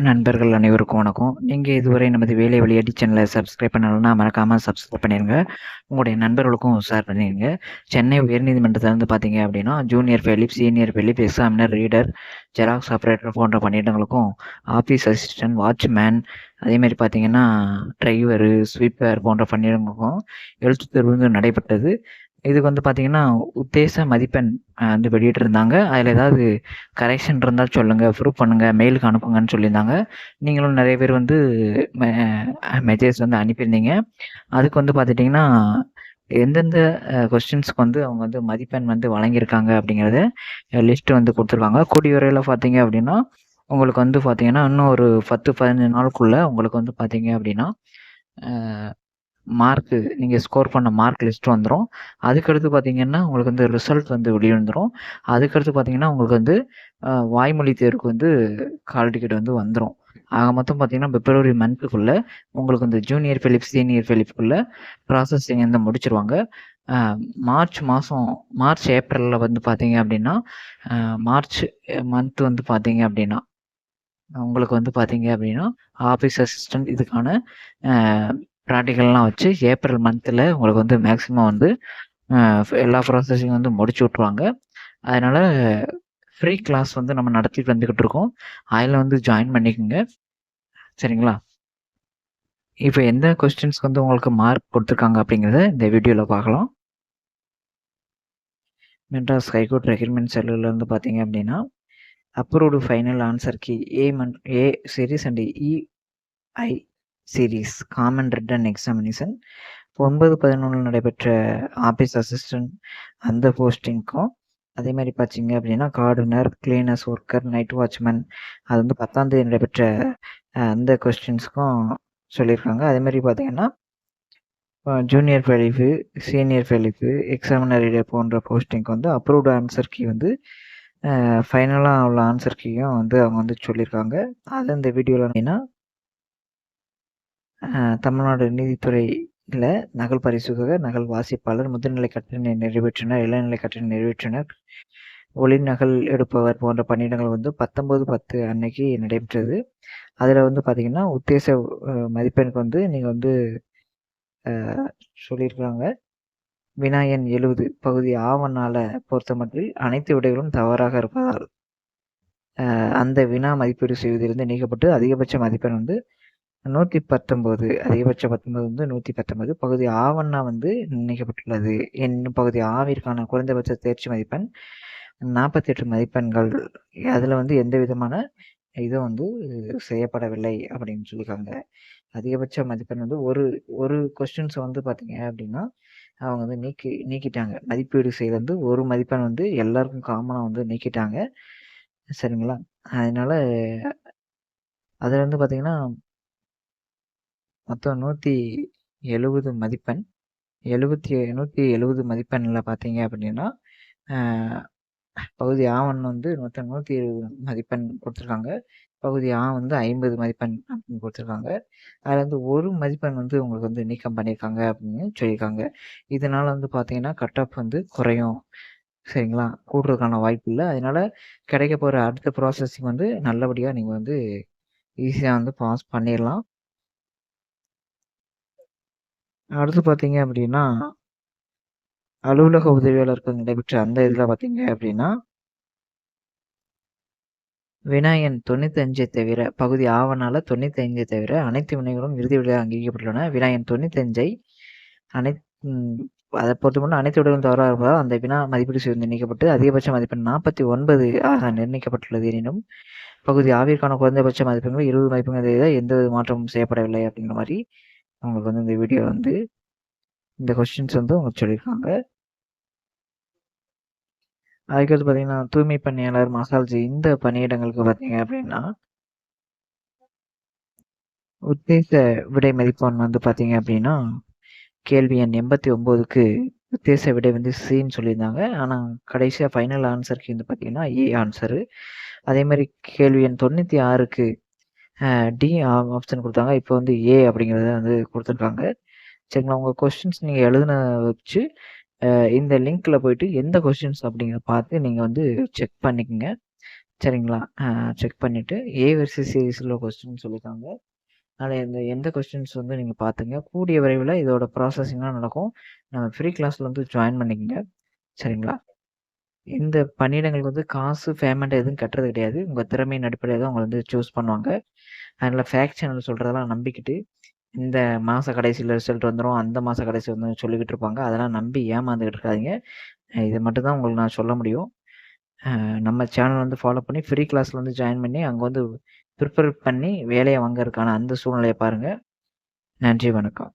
நண்பர்கள் அனைவருக்கும் வணக்கம். நீங்க இதுவரை நமது வேலை வழி எடி சேனலை சப்ஸ்கிரைப் பண்ணலன்னா மறக்காம சப்ஸ்கிரைப் பண்ணிருங்க. உங்களுடைய நண்பர்களுக்கும் ஷேர் பண்ணிருங்க. சென்னை உயர்நீதிமன்றத்தில் வந்து பார்த்தீங்க அப்படின்னா, ஜூனியர் ஃபெலிப், சீனியர் ஃபெலிப், எக்ஸாமினர், ரீடர், ஜெராக்ஸ் ஆப்ரேட்டர் போன்ற பணியிடங்களுக்கும் ஆஃபீஸ் அசிஸ்டன்ட், வாட்ச்மேன், அதேமாரி பார்த்தீங்கன்னா டிரைவரு, ஸ்வீப்பர் போன்ற பணியிடங்களுக்கும் எழுத்துத் தேர்வு வந்து நடைபெற்றது. இதுக்கு வந்து பார்த்தீங்கன்னா, உத்தேச மதிப்பெண் வந்து வெளியிட்டிருந்தாங்க. அதில் ஏதாவது கரெக்ஷன் இருந்தால் சொல்லுங்க, ப்ரூஃப் பண்ணுங்க, மெயிலுக்கு அனுப்புங்கன்னு சொல்லியிருந்தாங்க. நீங்களும் நிறைய பேர் வந்து மெ மெசேஜ் வந்து அனுப்பியிருந்தீங்க. அதுக்கு வந்து பார்த்துட்டிங்கன்னா, எந்தெந்த கொஸ்டின்ஸ்க்கு வந்து அவங்க வந்து மதிப்பெண் வந்து வழங்கியிருக்காங்க அப்படிங்கிறத லிஸ்ட் வந்து கொடுத்துருக்காங்க. கூடிய விரைவில் பார்த்தீங்க அப்படின்னா, உங்களுக்கு வந்து பார்த்தீங்கன்னா, இன்னும் ஒரு 10, 15 நாளுக்குள்ள உங்களுக்கு வந்து பார்த்தீங்க அப்படின்னா, மார்க்கு நீங்கள் ஸ்கோர் பண்ண மார்க் லிஸ்ட் வந்துடும். அதுக்கடுத்து பார்த்தீங்கன்னா, உங்களுக்கு வந்து ரிசல்ட் வந்து வெளிவந்துடும். அதுக்கடுத்து பார்த்தீங்கன்னா, உங்களுக்கு வந்து வாய்மொழி தேர்வுக்கு வந்து கால் டிக்கெட் வந்து வந்துடும். ஆக மொத்தம் பார்த்தீங்கன்னா, பிப்ரவரி மந்த்துக்குள்ள உங்களுக்கு இந்த ஜூனியர் ஃபெலிப், சீனியர் ஃபெலிப்புக்குள்ள ப்ராசஸிங் வந்து முடிச்சிருவாங்க. மார்ச் மாதம், மார்ச் ஏப்ரலில் வந்து பார்த்தீங்க அப்படின்னா, மார்ச் மந்த் வந்து பார்த்தீங்க அப்படின்னா, உங்களுக்கு வந்து பார்த்தீங்க அப்படின்னா, ஆஃபீஸ் அசிஸ்டன்ட் இதுக்கான ப்ராக்டிக்கல்லாம் வச்சு ஏப்ரல் மந்த்தில் உங்களுக்கு வந்து மேக்ஸிமம் வந்து எல்லா ப்ராசஸிங் வந்து முடிச்சு விட்ருவாங்க. அதனால் ஃப்ரீ கிளாஸ் வந்து நம்ம நடத்திட்டு வந்துக்கிட்டு இருக்கோம். அதில் வந்து ஜாயின் பண்ணிக்கோங்க. சரிங்களா? இப்போ எந்த கொஸ்டின்ஸ்க்கு வந்து உங்களுக்கு மார்க் கொடுத்துருக்காங்க அப்படிங்கிறத இந்த வீடியோவில் பார்க்கலாம். மெட்ராஸ் ஹைகோர்ட் ரெக்ரூட்மெண்ட் செல்லில் வந்து பார்த்தீங்க அப்படின்னா, approved final answer key A series and EI series common written examination 9/11 நடைபெற்ற ஆஃபீஸ் அசிஸ்டன்ட் அந்த போஸ்டிங்க்கும், அதே மாதிரி பார்த்தீங்க அப்படின்னா gardener, cleaners worker, night watchman அது வந்து 10ஆம் தேதி நடைபெற்ற அந்த கொஸ்டின்ஸ்க்கும் சொல்லியிருக்காங்க. அதே மாதிரி பார்த்தீங்கன்னா ஜூனியர் ஃபெலிப்பு, சீனியர் ஃபெலிப்பு, எக்ஸாமினர் ரீடர் போன்ற போஸ்டிங்க்கு வந்து அப்ரூவ்டு ஆன்சர் கீ வந்து ஃபைனலாக உள்ள ஆன்சர் கீயும் வந்து அவங்க வந்து சொல்லியிருக்காங்க. அது இந்த வீடியோவில் அப்படின்னா தமிழ்நாடு நீதித்துறையில் நகல் பரிசோதகர், நகல் வாசிப்பாளர், முதுநிலை கட்டணை நிறைவேற்றினர், இளநிலை கட்டணை நிறைவேற்றினர், ஒளி நகல் எடுப்பவர் போன்ற பணியிடங்கள் வந்து 19/10 அன்னைக்கு நடைபெற்றது. அதில் வந்து பார்த்தீங்கன்னா, உத்தேச மதிப்பெண்ணுக்கு வந்து நீங்கள் வந்து சொல்லியிருக்கிறாங்க. வினா எண் 70 பகுதி ஆவணால பொறுத்தமட்டில் அனைத்து விடைகளும் தவறாக இருப்பதால் அந்த வினா மதிப்பீடு செய்வதிலிருந்து நீக்கப்பட்டு அதிகபட்ச மதிப்பெண் வந்து 119, அதிகபட்ச 19 வந்து 119. பகுதி ஆவண்ணா வந்து நீக்கப்பட்டுள்ளது. என்னும் பகுதி ஆவிற்கான குறைந்தபட்ச தேர்ச்சி மதிப்பெண் 48 மதிப்பெண்கள். அதில் வந்து எந்த விதமான இதுவும் வந்து செய்யப்படவில்லை அப்படின்னு சொல்லியிருக்காங்க. அதிகபட்ச மதிப்பெண் வந்து ஒரு கொஸ்டின்ஸ் வந்து பார்த்தீங்க அப்படின்னா அவங்க வந்து நீக்கிட்டாங்க. மதிப்பீடு செய்து வந்து ஒரு மதிப்பெண் வந்து எல்லாருக்கும் காமனாக வந்து நீக்கிட்டாங்க. சரிங்களா? அதனால அதில் வந்து பார்த்தீங்கன்னா மொத்தம் 170 மதிப்பெண். 170 மதிப்பெண்ணில் பார்த்தீங்க அப்படின்னா பகுதி ஆவன் வந்து மொத்தம் 170 மதிப்பெண் கொடுத்துருக்காங்க. பகுதி ஆ வந்து 50 மதிப்பெண் அப்படின்னு கொடுத்துருக்காங்க. அதில் வந்து ஒரு மதிப்பெண் வந்து உங்களுக்கு வந்து நீக்கம் பண்ணியிருக்காங்க அப்படின்னு சொல்லியிருக்காங்க. இதனால் வந்து பார்த்தீங்கன்னா கட் ஆஃப் வந்து குறையும். சரிங்களா? கூடுறதுக்கான வாய்ப்பு இல்லை. அதனால் கிடைக்க போகிற அடுத்த ப்ராசஸிங் வந்து நல்லபடியாக நீங்கள் வந்து ஈஸியாக வந்து பாஸ் பண்ணிடலாம். அடுத்து பார்த்தீங்க அப்படின்னா அலுவலக உதவியாளர்கள் நடைபெற்ற அந்த இதில் பார்த்தீங்க அப்படின்னா வினா எண் 95 தவிர பகுதி ஆவணால 95 தவிர அனைத்து வினைகளும் இறுதி விடையாக அங்கீகரிக்கப்பட்டுள்ளன. வினா எண் 95 அதை பொறுத்தமட்டும் அனைத்து விடைகளும் தவறாக இருப்பதால் அந்த வினா மதிப்பீடு செய்து நீக்கப்பட்டு அதிகபட்ச மதிப்பெண் 49 ஆக நிர்ணயிக்கப்பட்டுள்ளது. எனினும் பகுதி ஆவிற்கான குறைந்தபட்ச மதிப்பெண்கள் 20 மதிப்பெண்கள் எந்த வித மாற்றமும் செய்யப்படவில்லை அப்படிங்கிற மாதிரி அவங்களுக்கு வந்து இந்த வீடியோ வந்து இந்த கொஸ்டின்ஸ் வந்து அவங்க சொல்லியிருக்காங்க. அதுக்கடுத்து பார்த்தீங்கன்னா தூய்மை பணியாளர், மசால்ஜி இந்த பணியிடங்களுக்கு பார்த்தீங்க அப்படின்னா உத்தேச விடை மதிப்பெண் வந்து பார்த்தீங்க அப்படின்னா கேள்வி எண் 89க்கு உத்தேச விடை வந்து சின்னு சொல்லியிருந்தாங்க. ஆனால் கடைசியாக ஃபைனல் ஆன்சருக்கு வந்து பார்த்தீங்கன்னா ஏ ஆன்சரு. அதே மாதிரி கேள்வி எண் 96க்கு டி ஆப்ஷன் கொடுத்தாங்க. இப்போ வந்து ஏ அப்படிங்கிறத வந்து கொடுத்துருக்காங்க. சரிங்களா? உங்கள் கொஸ்டின்ஸ் நீங்கள் எழுதின வச்சு இந்த லிங்க்கில் போயிட்டு எந்த கொஸ்டின்ஸ் அப்படிங்கிறத பார்த்து நீங்கள் வந்து செக் பண்ணிக்கோங்க. சரிங்களா? செக் பண்ணிட்டு ஏ வெர்சஸ் சீரிஸ்ல கொஸ்டின் சொல்லியிருக்காங்க. அதில் எந்த கொஸ்டின்ஸ் வந்து நீங்கள் பார்த்துங்க. கூடிய விரைவில் இதோட ப்ராசஸிங்லாம் நடக்கும். நம்ம ஃப்ரீ கிளாஸில் வந்து ஜாயின் பண்ணிக்கங்க. சரிங்களா? இந்த பணியிடங்களுக்கு வந்து காசு, பேமெண்ட் எதுவும் கட்டுறது கிடையாது. உங்கள் திறமையின் அடிப்படையில் தான் உங்களை வந்து சூஸ் பண்ணுவாங்க. அதனால் ஃபேக்ட் சேனல் சொல்கிறதெல்லாம் நம்பிக்கிட்டு இந்த மாத கடைசியில் ரிசல்ட் வந்துடும், அந்த மாத கடைசி வந்து சொல்லிக்கிட்டு இருப்பாங்க. அதெல்லாம் நம்பி ஏமாந்துக்கிட்டு இருக்காதீங்க. இதை மட்டும் தான் உங்களுக்கு நான் சொல்ல முடியும். நம்ம சேனல் வந்து ஃபாலோ பண்ணி ஃப்ரீ கிளாஸில் வந்து ஜாயின் பண்ணி அங்கே வந்து ப்ரிப்பேர் பண்ணி வேலையை வாங்கறதுக்கான அந்த சூழ்நிலையை பாருங்கள். நன்றி, வணக்கம்.